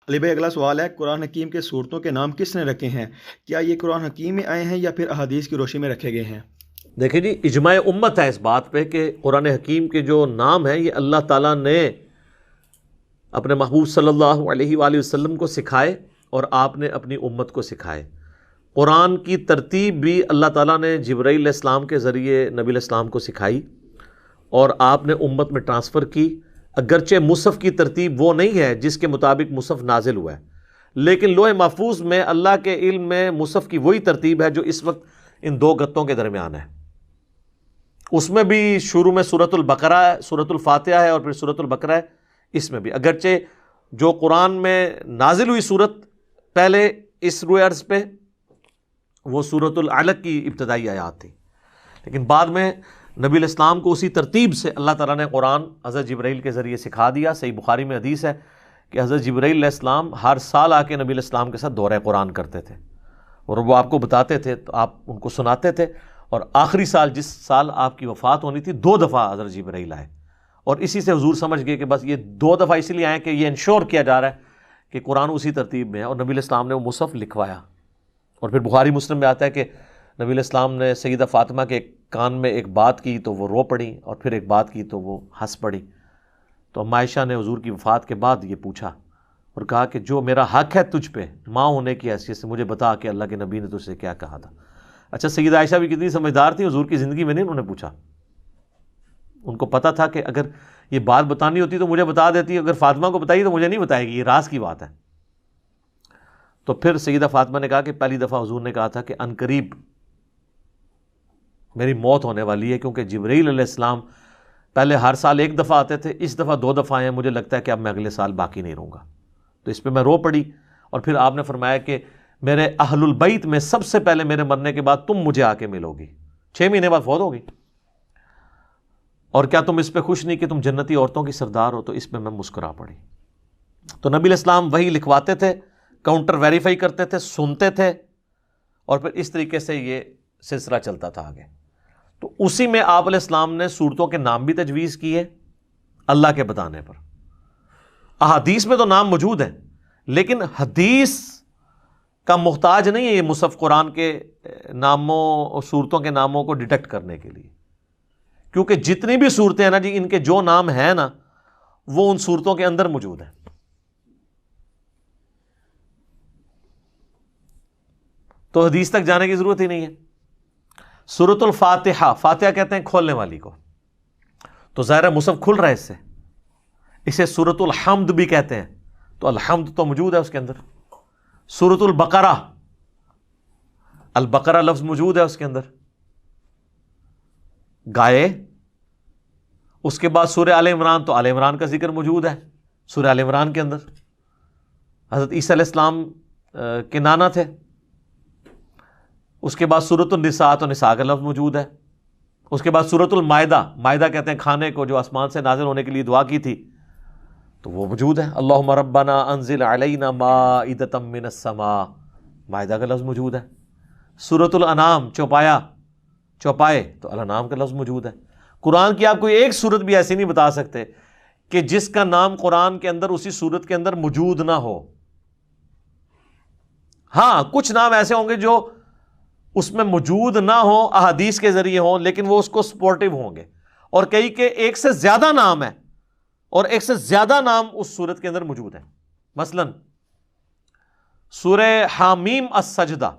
علی بھائی اگلا سوال ہے، قرآن حکیم کے صورتوں کے نام کس نے رکھے ہیں؟ کیا یہ قرآن حکیم میں آئے ہیں یا پھر احادیث کی روشنی میں رکھے گئے ہیں؟ دیکھیں جی، اجماع امت ہے اس بات پہ کہ قرآن حکیم کے جو نام ہیں یہ اللہ تعالیٰ نے اپنے محبوب صلی اللہ علیہ وآلہ وسلم کو سکھائے اور آپ نے اپنی امت کو سکھائے۔ قرآن کی ترتیب بھی اللہ تعالیٰ نے جبرائیل علیہ السلام کے ذریعے نبی علیہ السلام کو سکھائی اور آپ نے امت میں ٹرانسفر کی۔ اگرچہ مصحف کی ترتیب وہ نہیں ہے جس کے مطابق مصحف نازل ہوا ہے، لیکن لوح محفوظ میں اللہ کے علم میں مصحف کی وہی ترتیب ہے جو اس وقت ان دو گتوں کے درمیان ہے۔ اس میں بھی شروع میں سورۃ البقرہ ہے، سورۃ الفاتحہ ہے اور پھر سورۃ البقرہ ہے۔ اس میں بھی اگرچہ جو قرآن میں نازل ہوئی صورت پہلے اس روئے عرض پہ وہ سورۃ العلق کی ابتدائی آیات تھی، لیکن بعد میں نبی علیہ السلام کو اسی ترتیب سے اللہ تعالیٰ نے قرآن حضرت جبرائیل کے ذریعے سکھا دیا۔ صحیح بخاری میں حدیث ہے کہ حضرت جبرائیل علیہ السلام ہر سال آ کے نبی علیہ السلام کے ساتھ دورہ قرآن کرتے تھے اور وہ آپ کو بتاتے تھے تو آپ ان کو سناتے تھے، اور آخری سال جس سال آپ کی وفات ہونی تھی 2 دفعہ حضرت جبرائیل آئے، اور اسی سے حضور سمجھ گئے کہ بس یہ 2 دفعہ اسی لیے آئے کہ یہ انشور کیا جا رہا ہے کہ قرآن اسی ترتیب میں ہے، اور نبی علیہ السلام نے وہ مصحف لکھوایا۔ اور پھر بخاری مسلم میں آتا ہے کہ نبی علیہ السلام نے سیدہ فاطمہ کے کان میں ایک بات کی تو وہ رو پڑی، اور پھر ایک بات کی تو وہ ہنس پڑی۔ تو اما عائشہ نے حضور کی وفات کے بعد یہ پوچھا اور کہا کہ جو میرا حق ہے تجھ پہ ماں ہونے کی حیثیت سے، مجھے بتا کہ اللہ کے نبی نے تجھ سے کیا کہا تھا۔ اچھا، سیدہ عائشہ بھی کتنی سمجھدار تھی، حضور کی زندگی میں نہیں انہوں نے پوچھا، ان کو پتہ تھا کہ اگر یہ بات بتانی ہوتی تو مجھے بتا دیتی، اگر فاطمہ کو بتائی تو مجھے نہیں بتائے گی، یہ راز کی بات ہے۔ تو پھر سیدہ فاطمہ نے کہا کہ پہلی دفعہ حضور نے کہا تھا کہ ان قریب میری موت ہونے والی ہے، کیونکہ جبرائیل علیہ السلام پہلے ہر سال 1 دفعہ آتے تھے، اس دفعہ 2 دفعہ آئے ہیں، مجھے لگتا ہے کہ اب میں اگلے سال باقی نہیں رہوں گا۔ تو اس پہ میں رو پڑی، اور پھر آپ نے فرمایا کہ میرے اہل البیت میں سب سے پہلے میرے مرنے کے بعد تم مجھے آ کے ملو گی، 6 مہینے بعد فوت ہوگی، اور کیا تم اس پہ خوش نہیں کہ تم جنتی عورتوں کی سردار ہو؟ تو اس پہ میں مسکرا پڑی۔ تو نبی علیہ السلام وہی لکھواتے تھے، کاؤنٹر ویریفائی کرتے تھے، سنتے تھے، اور پھر اس طریقے سے یہ سلسلہ چلتا تھا آگے۔ تو اسی میں آپ علیہ السلام نے صورتوں کے نام بھی تجویز کیے اللہ کے بتانے پر۔ احادیث میں تو نام موجود ہیں، لیکن حدیث کا محتاج نہیں ہے یہ مصحف قرآن کے ناموں اور صورتوں کے ناموں کو ڈیٹیکٹ کرنے کے لیے، کیونکہ جتنی بھی صورتیں ہیں نا جی، ان کے جو نام ہیں نا وہ ان صورتوں کے اندر موجود ہیں۔ تو حدیث تک جانے کی ضرورت ہی نہیں ہے۔ سورۃ الفاتحہ، فاتحہ کہتے ہیں کھولنے والی کو، تو ظاہر مصحف کھل رہا ہے اس سے۔ اسے سورۃ الحمد بھی کہتے ہیں، تو الحمد تو موجود ہے اس کے اندر۔ سورۃ البقرہ، البقرہ لفظ موجود ہے اس کے اندر، گائے۔ اس کے بعد سورہ آل عمران، تو آل عمران کا ذکر موجود ہے سورہ آل عمران کے اندر۔ حضرت عیسیٰ علیہ السلام کے نانا تھے۔ اس کے بعد سورۃ النساء، تو نساء کا لفظ موجود ہے۔ اس کے بعد سورۃ المائدہ، مائدہ کہتے ہیں کھانے کو، جو آسمان سے نازل ہونے کے لیے دعا کی تھی، تو وہ موجود ہے۔ اللہم ربنا انزل علینا مائدۃ من السماء، مائدہ کا لفظ موجود ہے۔ سورۃ الانعام، چوپایا، چوپائے، تو الانعام کا لفظ موجود ہے۔ قرآن کی آپ کوئی ایک صورت بھی ایسی نہیں بتا سکتے کہ جس کا نام قرآن کے اندر اسی صورت کے اندر موجود نہ ہو۔ ہاں، کچھ نام ایسے ہوں گے جو اس میں موجود نہ ہو، احادیث کے ذریعے ہوں، لیکن وہ اس کو سپورٹیو ہوں گے، اور کئی کے ایک سے زیادہ نام ہے اور ایک سے زیادہ نام اس صورت کے اندر موجود ہیں۔ مثلا سورہ حامیم السجدہ،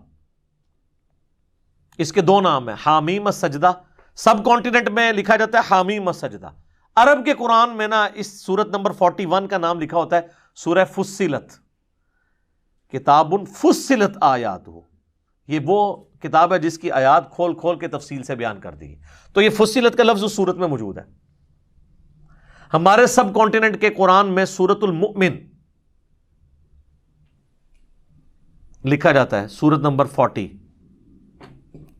اس کے 2 نام ہیں، حامیم السجدہ، سب کانٹیننٹ میں لکھا جاتا ہے حامیم السجدہ۔ عرب کے قرآن میں نا اس سورت نمبر 41 کا نام لکھا ہوتا ہے سورہ فصلت، کتاب فصلت آیاتہ، یہ وہ کتاب ہے جس کی آیات کھول کھول کے تفصیل سے بیان کر دی۔ تو یہ فصلت کا لفظ اس سورت میں موجود ہے۔ ہمارے سب کانٹیننٹ کے قرآن میں سورۃ المؤمن لکھا جاتا ہے، سورت نمبر 40،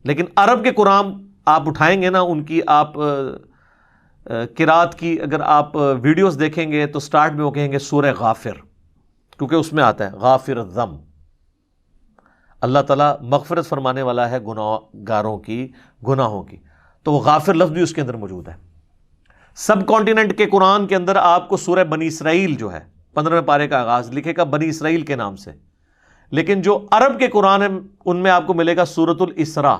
لیکن عرب کے قرآن آپ اٹھائیں گے نا، ان کی آپ قرات کی اگر آپ ویڈیوز دیکھیں گے تو سٹارٹ میں وہ کہیں گے سورہ غافر، کیونکہ اس میں آتا ہے غافر الذنب، اللہ تعالیٰ مغفرت فرمانے والا ہے گناہگاروں کی گناہوں کی، تو وہ غافر لفظ بھی اس کے اندر موجود ہے۔ سب کانٹیننٹ کے قرآن کے اندر آپ کو سورہ بنی اسرائیل جو ہے 15ویں پارے کا آغاز لکھے گا بنی اسرائیل کے نام سے، لیکن جو عرب کے قرآن ہیں ان میں آپ کو ملے گا سورۃ الاسراء،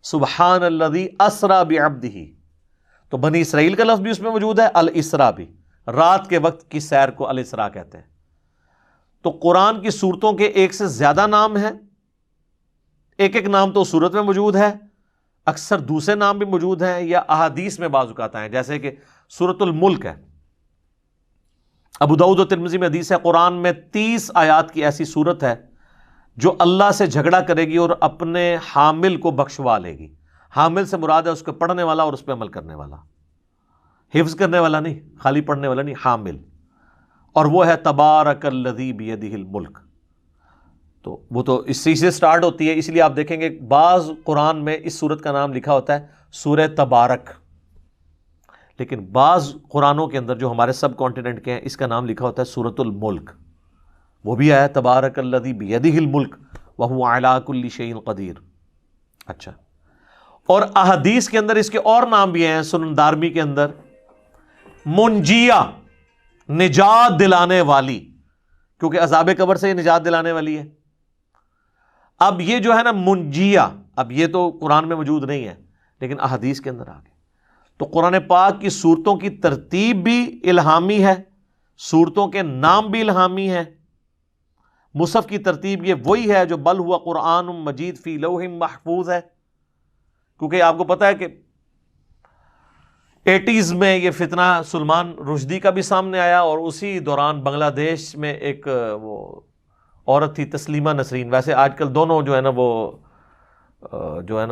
سبحان الذی اسرا بعبدہ، تو بنی اسرائیل کا لفظ بھی اس میں موجود ہے، الاسراء بھی، رات کے وقت کی سیر کو الاسراء کہتے ہیں۔ تو قرآن کی سورتوں کے ایک سے زیادہ نام ہیں، ایک ایک نام تو سورت میں موجود ہے، اکثر دوسرے نام بھی موجود ہیں یا احادیث میں بعض اوقات ہیں، جیسے کہ سورۃ الملک ہے۔ ابو داؤد و ترمذی میں حدیث ہے قرآن میں 30 آیات کی ایسی سورت ہے جو اللہ سے جھگڑا کرے گی اور اپنے حامل کو بخشوا لے گی۔ حامل سے مراد ہے اس کو پڑھنے والا اور اس پہ عمل کرنے والا، حفظ کرنے والا نہیں، خالی پڑھنے والا نہیں، حامل، اور وہ ہے تبارک الذی بیدہ الملک۔ تو وہ تو اسی سے سٹارٹ ہوتی ہے، اس لیے آپ دیکھیں گے بعض قرآن میں اس سورت کا نام لکھا ہوتا ہے سورہ تبارک، لیکن بعض قرآنوں کے اندر جو ہمارے سب کانٹیننٹ کے ہیں اس کا نام لکھا ہوتا ہے سورۃ الملک، وہ بھی آیا تبارک الذی بیدہ الملک وہو علی کل شیء قدیر۔ اچھا، اور احادیث کے اندر اس کے اور نام بھی ہیں، سنن دارمی کے اندر منجیہ، نجات دلانے والی، کیونکہ عذاب قبر سے یہ نجات دلانے والی ہے۔ اب یہ جو ہے نا منجیہ، اب یہ تو قرآن میں موجود نہیں ہے لیکن احادیث کے اندر آ گئے۔ تو قرآن پاک کی صورتوں کی ترتیب بھی الہامی ہے، صورتوں کے نام بھی الہامی ہیں، مصحف کی ترتیب یہ وہی ہے جو بل ہوا قرآن مجید فی لوح محفوظ ہے، کیونکہ آپ کو پتا ہے کہ 80s میں یہ فتنہ سلمان رشدی کا بھی سامنے آیا، اور اسی دوران بنگلہ دیش میں ایک وہ عورت تھی تسلیمہ نسرین، ویسے آج کل دونوں جو ہے نا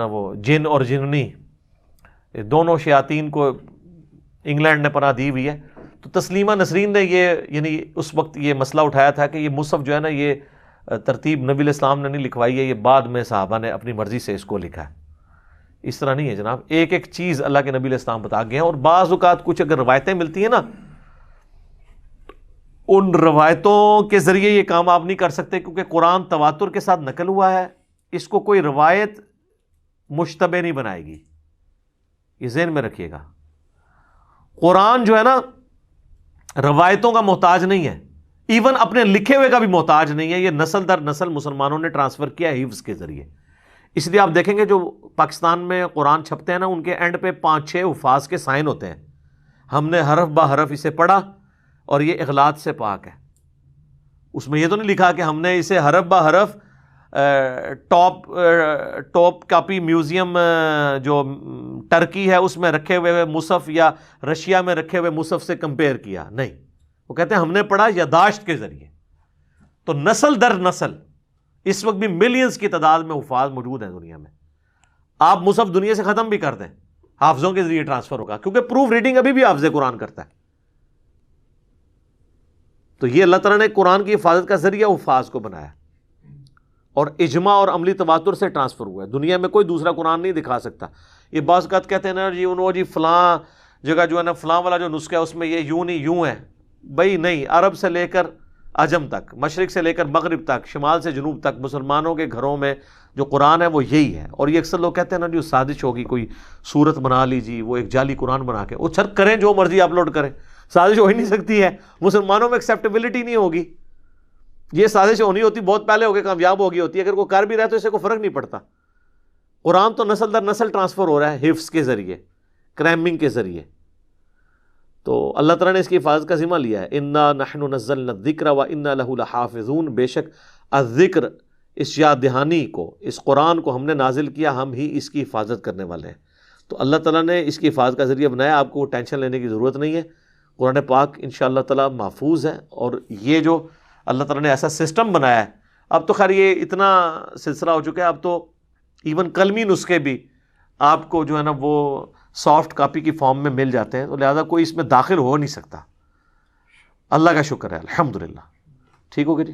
وہ جن اور جننی دونوں شیاطین کو انگلینڈ نے پناہ دی ہوئی ہے۔ تو تسلیمہ نسرین نے یعنی اس وقت یہ مسئلہ اٹھایا تھا کہ یہ مصحف جو ہے نا یہ ترتیب نبی علیہ السلام نے نہیں لکھوائی ہے، یہ بعد میں صحابہ نے اپنی مرضی سے اس کو لکھا ہے۔ اس طرح نہیں ہے جناب، ایک ایک چیز اللہ کے نبی علیہ السلام بتا گئے ہیں، اور بعض اوقات کچھ اگر روایتیں ملتی ہیں نا، ان روایتوں کے ذریعے یہ کام آپ نہیں کر سکتے، کیونکہ قرآن تواتر کے ساتھ نقل ہوا ہے، اس کو کوئی روایت مشتبہ نہیں بنائے گی، یہ ذہن میں رکھیے گا۔ قرآن جو ہے نا روایتوں کا محتاج نہیں ہے، ایون اپنے لکھے ہوئے کا بھی محتاج نہیں ہے، یہ نسل در نسل مسلمانوں نے ٹرانسفر کیا ہے حفظ کے ذریعے۔ اس لیے آپ دیکھیں گے جو پاکستان میں قرآن چھپتے ہیں نا، ان کے اینڈ پہ 5-6 حفاظ کے سائن ہوتے ہیں، ہم نے حرف بہ حرف اسے پڑھا اور یہ اغلاط سے پاک ہے۔ اس میں یہ تو نہیں لکھا کہ ہم نے اسے حرف بہ حرف ٹاپ کاپی میوزیم جو ٹرکی ہے اس میں رکھے ہوئے مصحف یا رشیا میں رکھے ہوئے مصحف سے کمپیئر کیا، نہیں، وہ کہتے ہیں ہم نے پڑھا یاداشت کے ذریعے۔ تو نسل در نسل اس وقت بھی ملینز کی تعداد میں حفاظ موجود ہیں دنیا میں، آپ مصحف دنیا سے ختم بھی کر دیں، حافظوں کے ذریعے ٹرانسفر ہوگا، کیونکہ پروف ریڈنگ ابھی بھی حافظ قرآن کرتا ہے۔ تو یہ اللہ تعالیٰ نے قرآن کی حفاظت کا ذریعہ حفاظ کو بنایا، اور اجماع اور عملی تواتر سے ٹرانسفر ہوا ہے، دنیا میں کوئی دوسرا قرآن نہیں دکھا سکتا۔ یہ بعض اوقات کہتے ہیں نا جی فلاں جگہ جو ہے نا فلاں والا جو نسخہ ہے اس میں یہ یوں نہیں یوں ہے، بھائی نہیں، عرب سے لے کر عجم تک، مشرق سے لے کر مغرب تک، شمال سے جنوب تک مسلمانوں کے گھروں میں جو قرآن ہے وہ یہی ہے۔ اور یہ اکثر لوگ کہتے ہیں نا جو سازش ہوگی، کوئی صورت بنا لیجیے، وہ ایک جعلی قرآن بنا کے، وہ چھر کریں جو مرضی اپلوڈ کریں، سازش ہو ہی نہیں سکتی ہے، مسلمانوں میں ایکسیپٹیبلٹی نہیں ہوگی۔ یہ سازش ہونی ہوتی بہت پہلے ہو کے کامیاب ہو گئی ہوتی ہے، اگر کوئی کر بھی رہا ہے تو اسے کوئی فرق نہیں پڑتا۔ قرآن تو نسل در نسل ٹرانسفر ہو رہا ہے حفظ کے ذریعے، کریمنگ کے ذریعے۔ تو اللہ تعالیٰ نے اس کی حفاظت کا ذمہ لیا ہے، انا نحن نزلنا الذکر وانا لہ لحافظون، بے شک الذکر، اس یاد دہانی کو، اس قرآن کو ہم نے نازل کیا، ہم ہی اس کی حفاظت کرنے والے ہیں۔ تو اللہ تعالیٰ نے اس کی حفاظت کا ذریعہ بنایا، آپ کو ٹینشن لینے کی ضرورت نہیں ہے، قرآن پاک انشاءاللہ تعالیٰ محفوظ ہے۔ اور یہ جو اللہ تعالیٰ نے ایسا سسٹم بنایا ہے، اب تو خیر یہ اتنا سلسلہ ہو چکا ہے، اب تو ایون کلمی نسخے بھی آپ کو جو ہے نا وہ سافٹ کاپی کی فارم میں مل جاتے ہیں، تو لہذا کوئی اس میں داخل ہو نہیں سکتا۔ اللہ کا شکر ہے، الحمدللہ۔ ٹھیک ہو گیا جی؟